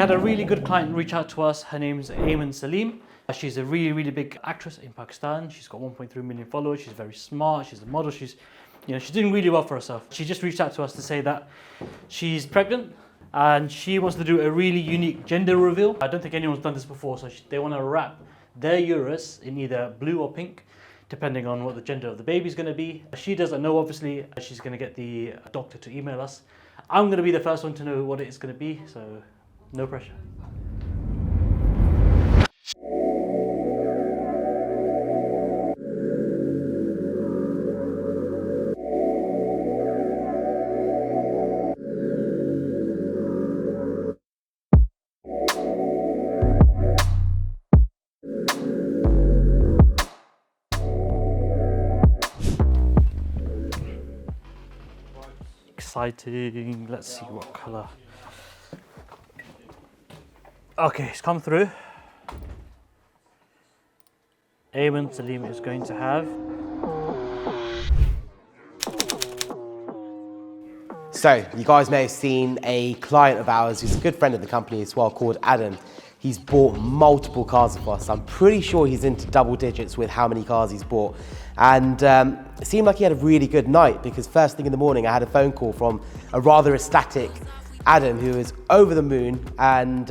had a really good client reach out to us. Her name's Aymen Saleem. She's a really, really big actress in Pakistan. She's got 1.3 million followers. She's very smart. She's a model. She's doing really well for herself. She just reached out to us to say that she's pregnant and she wants to do a really unique gender reveal. I don't think anyone's done this before, so they want to wrap their Urus in either blue or pink, depending on what the gender of the baby's going to be. She doesn't know, obviously. She's going to get the doctor to email us. I'm going to be the first one to know what it's going to be, so no pressure. Exciting. Let's see what colour. Okay, it's come through. Aymen Saleem is going to have. So, you guys may have seen a client of ours who's a good friend of the company as well, called Adam. He's bought multiple cars of us. I'm pretty sure he's into double digits with how many cars he's bought. And it seemed like he had a really good night, because first thing in the morning I had a phone call from a rather ecstatic Adam who was over the moon, and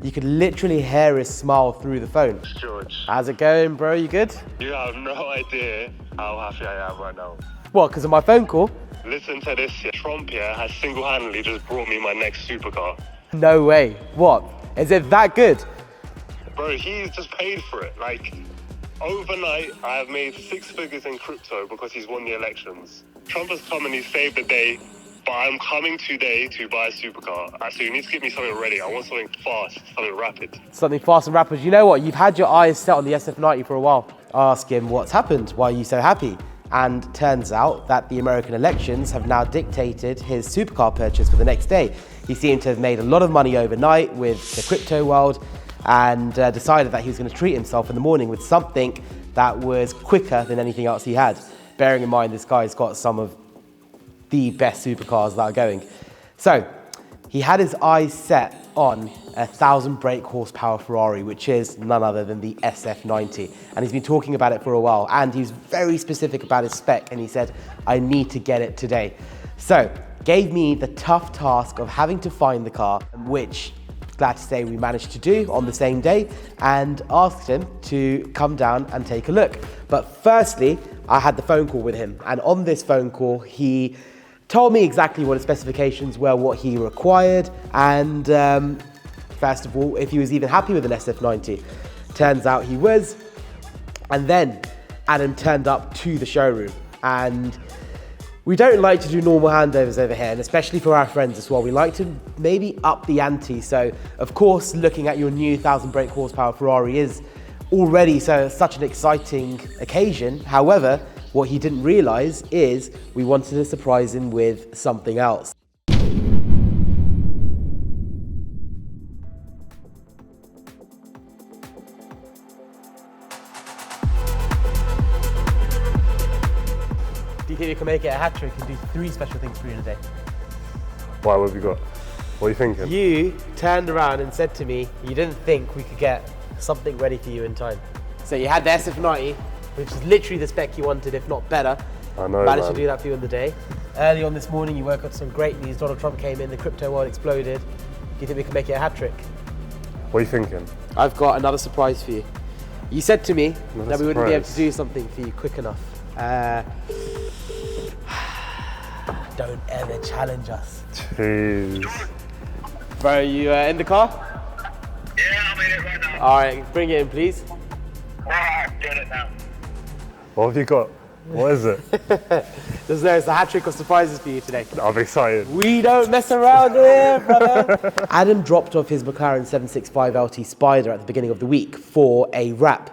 you could literally hear his smile through the phone. George. How's it going, bro? You good? You have no idea how happy I am right now. What, because of my phone call? Listen to this, Trump here has single-handedly just brought me my next supercar. No way. What? Is it that good? Bro, he's just paid for it. Like, overnight, I have made 6 figures in crypto because he's won the elections. Trump has come and he saved the day, but I'm coming today to buy a supercar. Actually, you need to get me something ready. I want something fast, something rapid. Something fast and rapid. You know what? You've had your eyes set on the SF90 for a while. Ask him what's happened. Why are you so happy? And turns out that the American elections have now dictated his supercar purchase for the next day. He seemed to have made a lot of money overnight with the crypto world, and decided that he was going to treat himself in the morning with something that was quicker than anything else he had. Bearing in mind, this guy's got some of the best supercars that are going. So he had his eyes set on a 1,000 brake horsepower Ferrari, which is none other than the SF90. And he's been talking about it for a while, and he's very specific about his spec, and he said, I need to get it today. So gave me the tough task of having to find the car, which, glad to say, we managed to do on the same day, and asked him to come down and take a look. But firstly, I had the phone call with him, and on this phone call, he told me exactly what his specifications were, what he required, and first of all, if he was even happy with an SF90. Turns out he was. And then Adam turned up to the showroom, and we don't like to do normal handovers over here, and especially for our friends as well. We like to maybe up the ante. So, of course, looking at your new 1,000 brake horsepower Ferrari is already such an exciting occasion. However, what he didn't realize is we wanted to surprise him with something else. Do you think we can make it a hat trick and do 3 special things for you today? Why, what have you got? What are you thinking? You turned around and said to me you didn't think we could get something ready for you in time. So you had the SF90, which is literally the spec you wanted, if not better. I know, managed man. to do that for you in the day. Early on this morning, you woke up to some great news. Donald Trump came in, the crypto world exploded. Do you think we can make it a hat trick? What are you thinking? I've got another surprise for you. You said to me Another that we wouldn't be able to surprise. do something for you quick enough. Don't ever challenge us. Jeez. Bro, are you in the car? Yeah, I'm in it right now. All right, bring it in, please. Alright, doing it now. What have you got? What is it? There's a hat trick of surprises for you today. I'm excited. We don't mess around here, brother. Adam dropped off his McLaren 765 LT Spider at the beginning of the week for a wrap.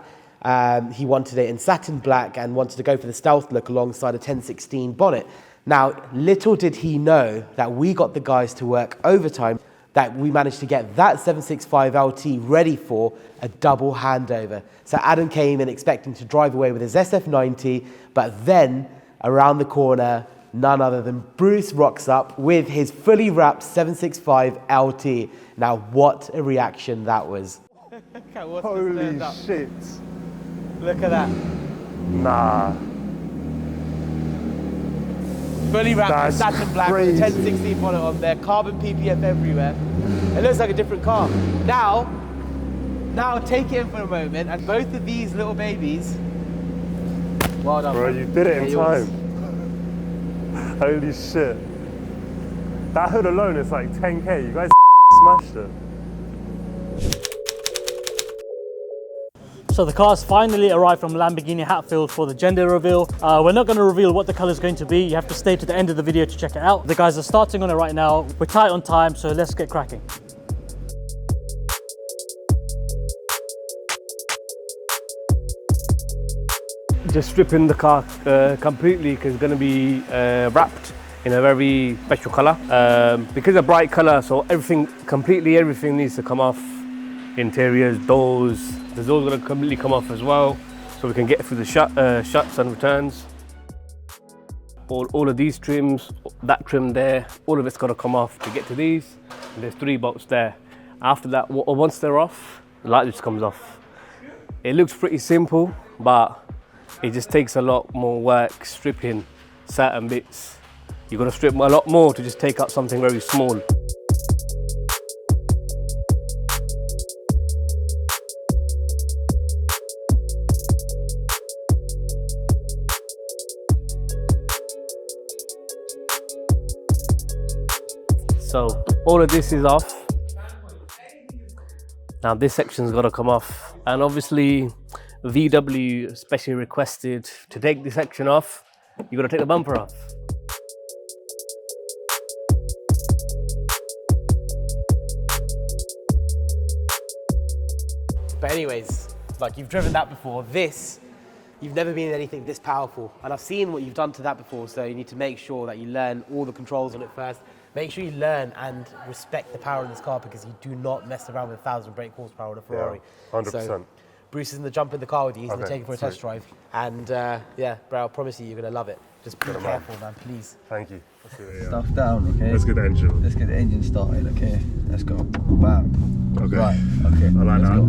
He wanted it in satin black and wanted to go for the stealth look alongside a 1016 bonnet. Now, little did he know that we got the guys to work overtime, that we managed to get that 765 LT ready for a double handover. So Adam came in expecting to drive away with his SF90, but then around the corner, none other than Bruce rocks up with his fully wrapped 765 LT. Now, what a reaction that was. Holy shit. Look at that. Nah. Fully wrapped That's satin black with a 1016 bonnet on there, carbon PPF everywhere. It looks like a different car. Now take it in for a moment, and both of these little babies, well done. Bro, you did it in time. Holy shit. That hood alone is like 10K. You guys smashed it. So the car's finally arrived from Lamborghini Hatfield for the gender reveal. We're not going to reveal what the color is going to be. You have to stay to the end of the video to check it out. The guys are starting on it right now. We're tight on time, so let's get cracking. Just stripping the car completely because it's going to be wrapped in a very special colour. Because it's a bright colour, so everything needs to come off. Interiors, doors, the doors are going to completely come off as well, so we can get through the shuts and returns. All of these trims, that trim there, all of it's got to come off to get to these. And there's 3 bolts there. After that, once they're off, the light just comes off. It looks pretty simple, but it just takes a lot more work stripping certain bits. You've got to strip a lot more to just take out something very small. So all of this is off. Now this section's got to come off, and obviously VW especially requested to take this section off, you've got to take the bumper off. But anyways, like, you've driven that before. This, you've never been in anything this powerful. And I've seen what you've done to that before, so you need to make sure that you learn all the controls on it first. Make sure you learn and respect the power of this car, because you do not mess around with 1,000 brake horsepower on a Ferrari. Yeah, 100%. So, Bruce is going to jump in the car with you. He's going to take it for a test sweet. drive. And yeah, bro, I promise you, you're going to love it. Just be careful, man, please. Thank you. Stuff down, okay? Let's get the engine. Let's get the engine started, okay? Let's go. Bam. Okay. Right, okay. I like let's that. Go.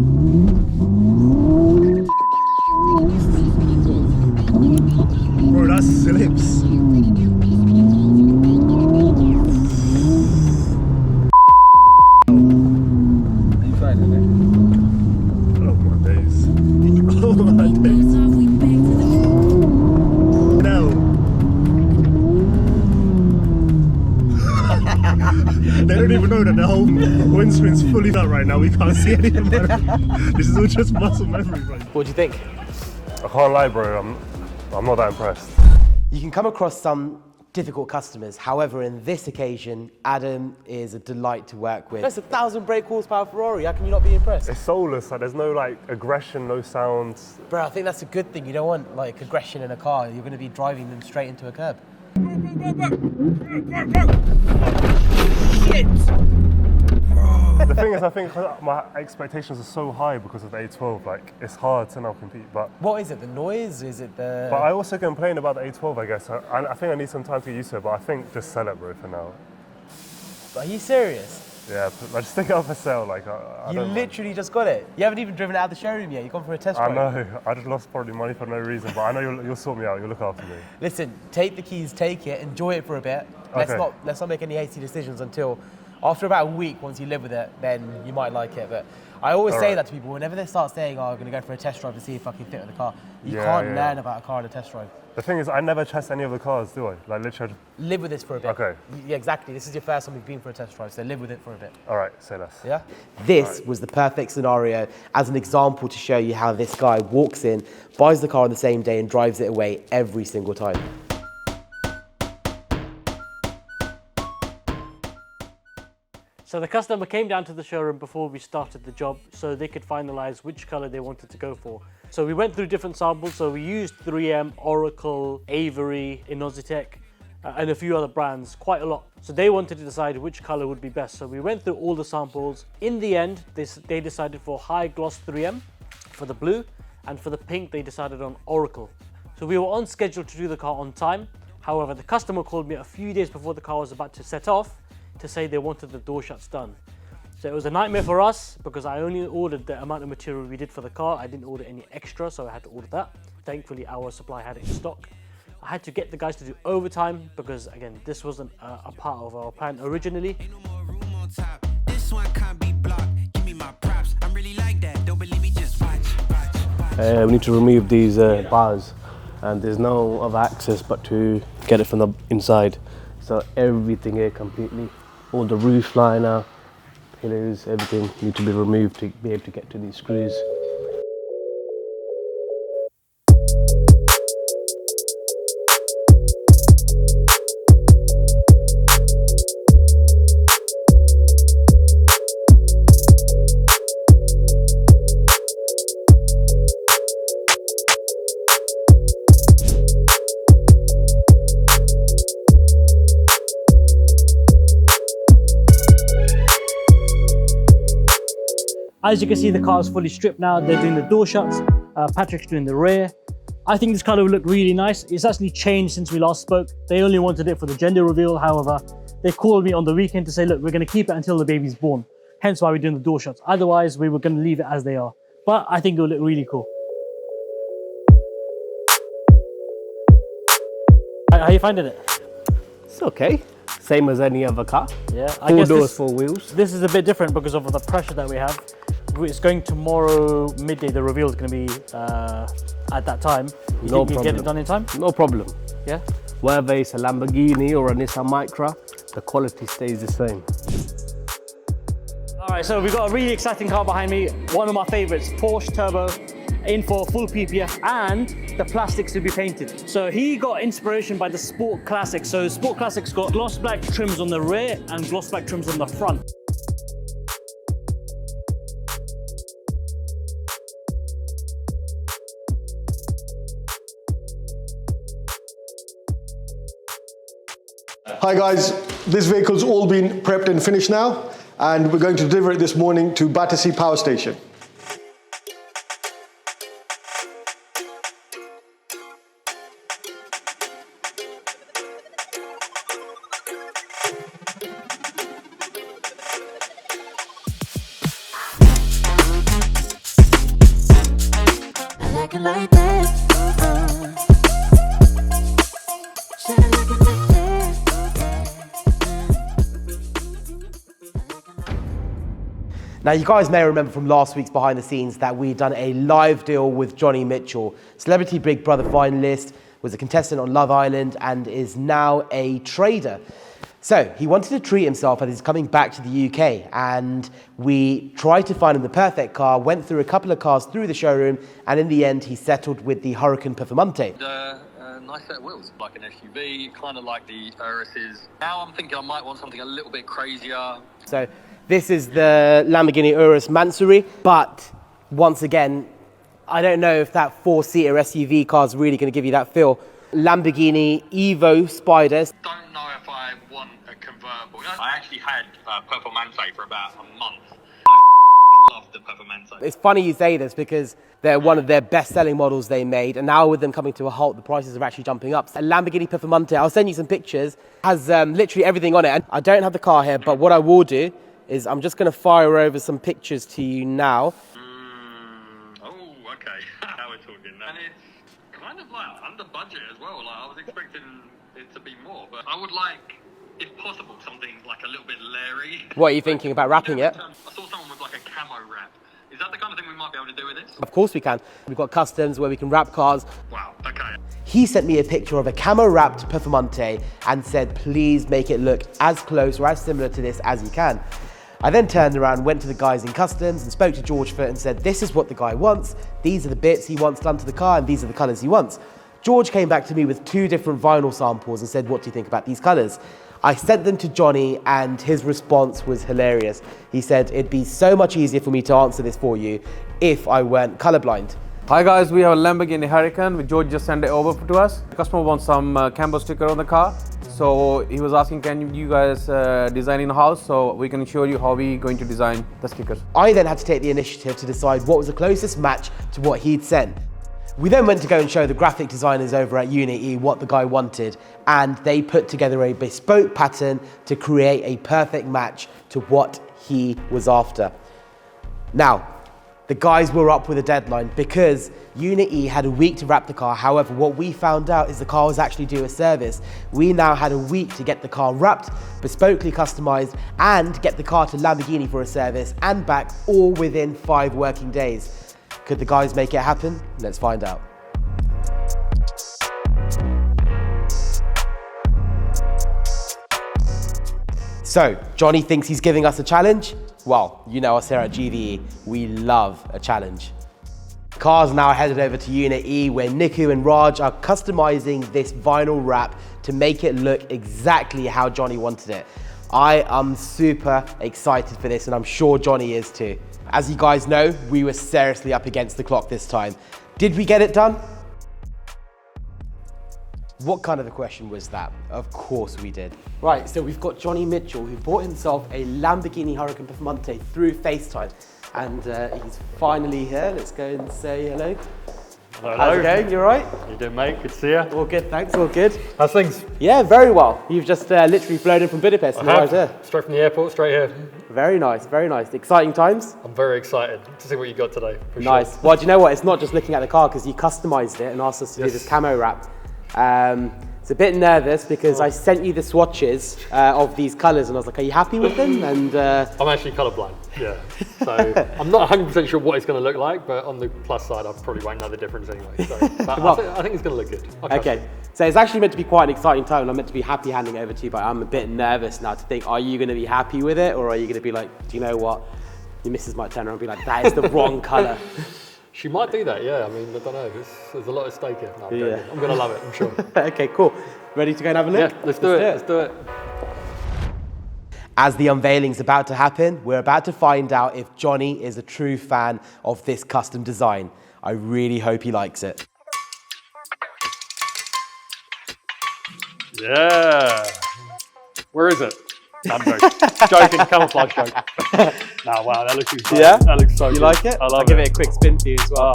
Bro, that slips. Are you finding it? Oh my days. Oh my days. No. They don't even know that the whole windscreen's fully done right now. We can't see anything. This is all just muscle memory, bro. What do you think? I can't lie, bro. I'm not that impressed. You can come across some difficult customers. However, in this occasion, Adam is a delight to work with. That's a 1,000 brake horsepower Ferrari. How can you not be impressed? It's soulless. Like, there's no like aggression, no sounds. Bro, I think that's a good thing. You don't want like aggression in a car. You're going to be driving them straight into a curb. The thing is, I think my expectations are so high because of the A12. Like, it's hard to now compete. But What is it? The noise? Is it the... I also complain about the A12. I guess I think I need some time to get used to it. But I think just sell it, bro, for now. Are you serious? Yeah, I just stick it up for sale. Like, I You don't mind. literally just got it. You haven't even driven it out of the showroom yet. You've gone for a test I drive. know. I just lost probably money for no reason. But I know you'll sort me out. You'll look after me. Listen, take the keys, take it, enjoy it for a bit. Okay. Let's not make any hasty decisions until after about a week. Once you live with it, then you might like it. But I always say that to people whenever they start saying, "Oh, I'm going to go for a test drive to see if I can fit with the car." You can't learn about a car in a test drive. The thing is, I never test any of the cars, do I? Like, literally. Live with this for a bit. Okay. Yeah, exactly. This is your first time you've been for a test drive, so live with it for a bit. All right, say less. Yeah? This was the perfect scenario as an example to show you how this guy walks in, buys the car on the same day and drives it away every single time. So the customer came down to the showroom before we started the job so they could finalize which color they wanted to go for. So we went through different samples. So we used 3M, Oracle, Avery, Innositech, and a few other brands, quite a lot. So they wanted to decide which color would be best. So we went through all the samples. In the end, they decided for high gloss 3M for the blue, and for the pink, they decided on Oracle. So we were on schedule to do the car on time. However, the customer called me a few days before the car was about to set off to say they wanted the door shuts done. So it was a nightmare for us because I only ordered the amount of material we did for the car. I didn't order any extra, so I had to order that. Thankfully, our supply had it in stock. I had to get the guys to do overtime because, again, this wasn't a part of our plan originally. We need to remove these bars, and there's no other access but to get it from the inside. So everything here completely, all the roof liner, pillars, everything need to be removed to be able to get to these screws. As you can see, the car is fully stripped now. They're doing the door shuts. Patrick's doing the rear. I think this colour will look really nice. It's actually changed since we last spoke. They only wanted it for the gender reveal. However, they called me on the weekend to say, look, we're going to keep it until the baby's born. Hence why we're doing the door shuts. Otherwise, we were going to leave it as they are. But I think it will look really cool. How are you finding it? It's okay. Same as any other car. Yeah, I Four guess doors, four wheels. This is a bit different because of the pressure that we have. It's going tomorrow midday. The reveal is going to be at that time. You think you get it done in time? No problem. Yeah. Whether it's a Lamborghini or a Nissan Micra, the quality stays the same. All right, so we've got a really exciting car behind me. One of my favorites, Porsche Turbo, in for full PPF, and the plastics to be painted. So he got inspiration by the Sport Classic. So Sport Classic's got gloss black trims on the rear and gloss black trims on the front. Hi guys, this vehicle's all been prepped and finished now, and we're going to deliver it this morning to Battersea Power Station. Now, you guys may remember from last week's behind the scenes that we'd done a live deal with Johnny Mitchell, Celebrity Big Brother finalist, was a contestant on Love Island, and is now a trader. So he wanted to treat himself as he's coming back to the UK, and we tried to find him the perfect car, went through a couple of cars through the showroom, and in the end he settled with the Huracan Performante. Nice set of wheels, like an SUV, kind of like the Uruses. Now I'm thinking I might want something a little bit crazier. So this is the Lamborghini Urus Mansory, but once again, I don't know if that four-seater SUV car is really going to give you that feel. Lamborghini Evo Spiders. Don't know if I want a convertible. I actually had Performante for about a month. I love the Performante. It's funny you say this because they're one of their best-selling models they made, and now with them coming to a halt, the prices are actually jumping up. A Lamborghini Performante, I'll send you some pictures, has literally everything on it. And I don't have the car here, but what I will do is I'm just going to fire over some pictures to you now. Oh, okay. Now we're talking. And it's kind of like under budget as well. Like I was expecting it to be more, but I would like, if possible, something like a little bit leery. What are you thinking about wrapping it? I saw someone with like a camo wrap. Is that the kind of thing we might be able to do with this? Of course we can. We've got customs where we can wrap cars. Wow, okay. He sent me a picture of a camo-wrapped Performante and said, please make it look as close or as similar to this as you can. I then turned around, went to the guys in customs and spoke to George Foot and said, this is what the guy wants. These are the bits he wants done to the car and these are the colours he wants. George came back to me with 2 different vinyl samples and said, what do you think about these colours? I sent them to Johnny and his response was hilarious. He said, it'd be so much easier for me to answer this for you if I weren't colourblind. Hi guys, we have a Lamborghini Huracan. George just sent it over to us. The customer wants some Cambo sticker on the car. So he was asking, can you guys design in-house? So we can show you how we're going to design the stickers. I then had to take the initiative to decide what was the closest match to what he'd sent. We then went to go and show the graphic designers over at Unit E what the guy wanted, and they put together a bespoke pattern to create a perfect match to what he was after. Now, the guys were up with a deadline because Unit E had a week to wrap the car. However, what we found out is the car was actually due a service. We now had a week to get the car wrapped, bespokely customized, and get the car to Lamborghini for a service and back, all within 5 working days. Could the guys make it happen? Let's find out. So, Johnny thinks he's giving us a challenge? Well, you know us here at GVE, we love a challenge. Cars now headed over to Unit E where Niku and Raj are customizing this vinyl wrap to make it look exactly how Johnny wanted it. I am super excited for this and I'm sure Johnny is too. As you guys know, we were seriously up against the clock this time. Did we get it done? What kind of a question was that? Of course we did. Right, so we've got Johnny Mitchell who bought himself a Lamborghini Huracan Performante through FaceTime. And he's finally here. Let's go and say hello. Hello. How's it going? You all right? How you doing, mate? Good to see you. All good, thanks, all good. How's things? Yeah, very well. You've just literally flown in from Budapest. And right here. Straight from the airport, straight here. Very nice, very nice. Exciting times? I'm very excited to see what you got today, for nice. sure. Well, do you know what? It's not just looking at the car because you customized it and asked us to do this camo wrap. It's a bit nervous because I sent you the swatches of these colours and I was like, are you happy with them? And I'm actually colourblind, yeah. So I'm not 100% sure what it's going to look like, but on the plus side, I probably won't know the difference anyway. So, but well, I think it's going to look good. Okay, so it's actually meant to be quite an exciting time and I'm meant to be happy handing over to you, but I'm a bit nervous now to think, are you going to be happy with it or are you going to be like, do you know what? Your missus might turn around and be like, that is the wrong colour. She might do that, yeah. I mean, I don't know. There's a lot at stake here. No, I'm going to love it, I'm sure. Okay, cool. Ready to go and have a look? Yeah, let's do it. Let's do it. As the unveiling's about to happen, we're about to find out if Johnny is a true fan of this custom design. I really hope he likes it. Yeah. Where is it? No, I'm joking, camouflage joke. No, wow, that looks insane. Yeah? That looks so good. You like it? I love it. I'll give it a quick spin for you as well.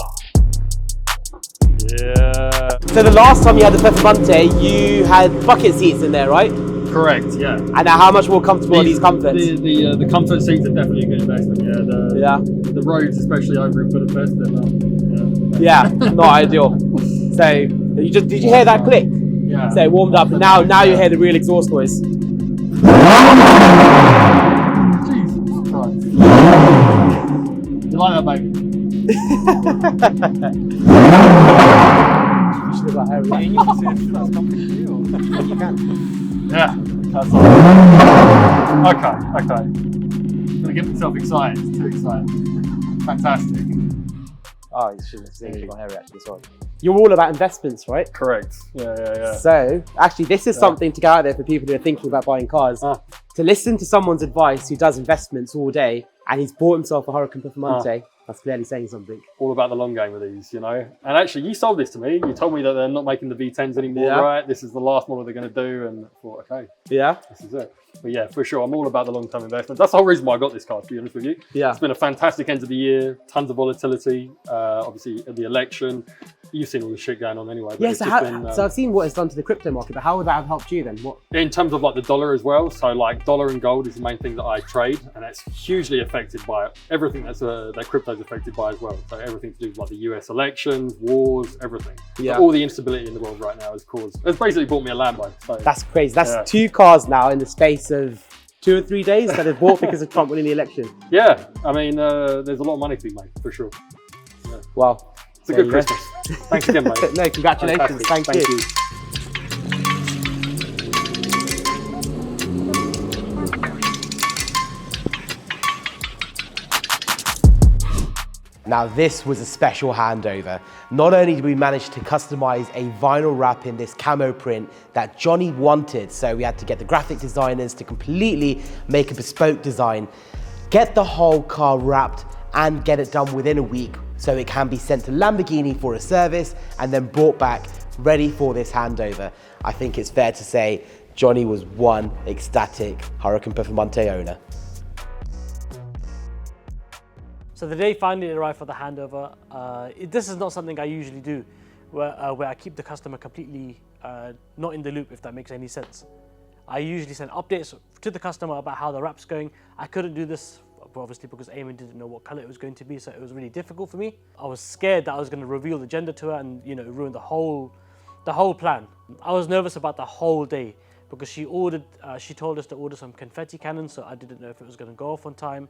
Yeah. So the last time you had the Performante, you had bucket seats in there, right? Correct, yeah. And now how much more comfortable are these comforts? The comfort seats are definitely a good investment, yeah. The roads, especially over in Budapest, yeah, not ideal. So, did you hear that click? Yeah. So it warmed up, and now you hear the real exhaust noise. Jesus Christ. You like that, baby? You can. Yeah. That's okay. I'm gonna get myself excited. It's too exciting. Fantastic. Oh, you should have seen my hair reaction as well. You're all about investments, right? Correct. Yeah. So, actually, this is something to go out there for people who are thinking about buying cars. To listen to someone's advice who does investments all day, and he's bought himself a Huracan Performante, that's clearly saying something. All about the long game with these, you know. And actually, you sold this to me. You told me that they're not making the V10s anymore, right? This is the last model they're going to do, and I thought, okay, this is it. But yeah, for sure, I'm all about the long-term investments. That's the whole reason why I got this car, to be honest with you. Yeah. It's been a fantastic end of the year, tons of volatility, obviously at the election. You've seen all the shit going on anyway. Yeah, so I've seen what it's done to the crypto market, but how would that have helped you then? What? In terms of like the dollar as well, so like dollar and gold is the main thing that I trade, and that's hugely affected by everything that crypto's affected by as well. So everything to do with like the US elections, wars, everything. Yeah. So all the instability in the world right now has basically bought me a Lambo. So, that's crazy. That's 2 cars now in the space of 2 or 3 days that have bought because of Trump winning the election. Yeah, I mean, there's a lot of money to be made, for sure. Yeah. Well, it's a good Christmas. Thanks again, mate. No, congratulations. Thank you. Now this was a special handover. Not only did we manage to customize a vinyl wrap in this camo print that Johnny wanted, so we had to get the graphic designers to completely make a bespoke design, get the whole car wrapped and get it done within a week so it can be sent to Lamborghini for a service and then brought back ready for this handover. I think it's fair to say Johnny was one ecstatic Huracan Performante owner. So the day finally arrived for the handover. This is not something I usually do, where I keep the customer completely not in the loop, if that makes any sense. I usually send updates to the customer about how the wrap's going. I couldn't do this, obviously, because Aymen didn't know what colour it was going to be, so it was really difficult for me. I was scared that I was going to reveal the gender to her and, you know, ruin the whole plan. I was nervous about the whole day because she told us to order some confetti cannons, so I didn't know if it was going to go off on time.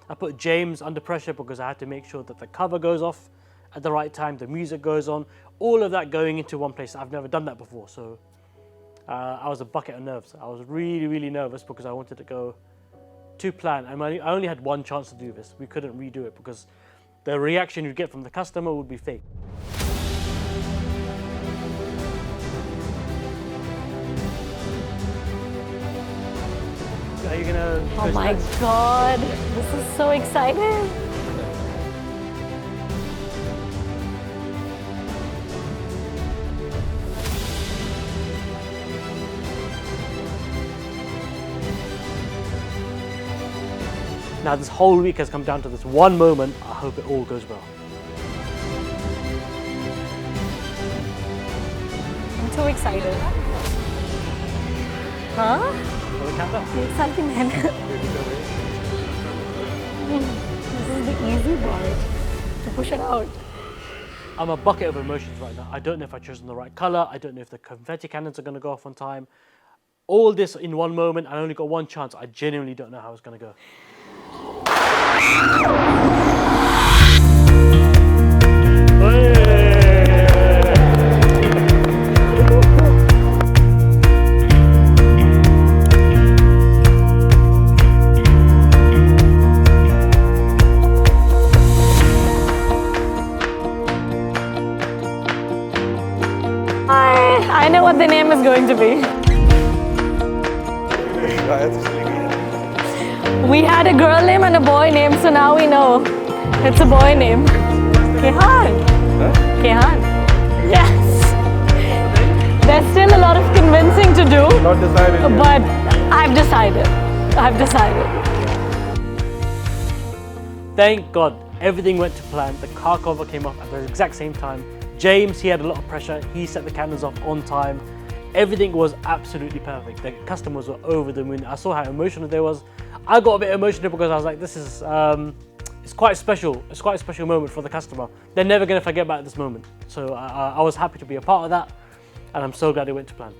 I put James under pressure because I had to make sure that the cover goes off at the right time, the music goes on, all of that going into one place. I've never done that before, so I was a bucket of nerves. I was really, really nervous because I wanted to go to plan. And I only had one chance to do this. We couldn't redo it because the reaction you'd get from the customer would be fake. Are you gonna? Oh my God, this is so exciting. Now this whole week has come down to this one moment. I hope it all goes well. I'm so excited. Huh? Make something then. This is the easy part, to push it out. I'm a bucket of emotions right now. I don't know if I've chosen the right color. I don't know if the confetti cannons are gonna go off on time. All this in one moment. I only got one chance. I genuinely don't know how it's gonna go. I know what the name is going to be. We had a girl name and a boy name, so now we know it's a boy name. Kehan. Kehan. Yes. There's still a lot of convincing to do. Not decided yet. But I've decided. I've decided. Thank God, everything went to plan. The car cover came off at the exact same time. James, he had a lot of pressure. He set the cannons off on time. Everything was absolutely perfect. The customers were over the moon. I saw how emotional they was. I got a bit emotional because I was like, this is, it's quite special. It's quite a special moment for the customer. They're never going to forget about this moment. So I was happy to be a part of that. And I'm so glad it went to plan.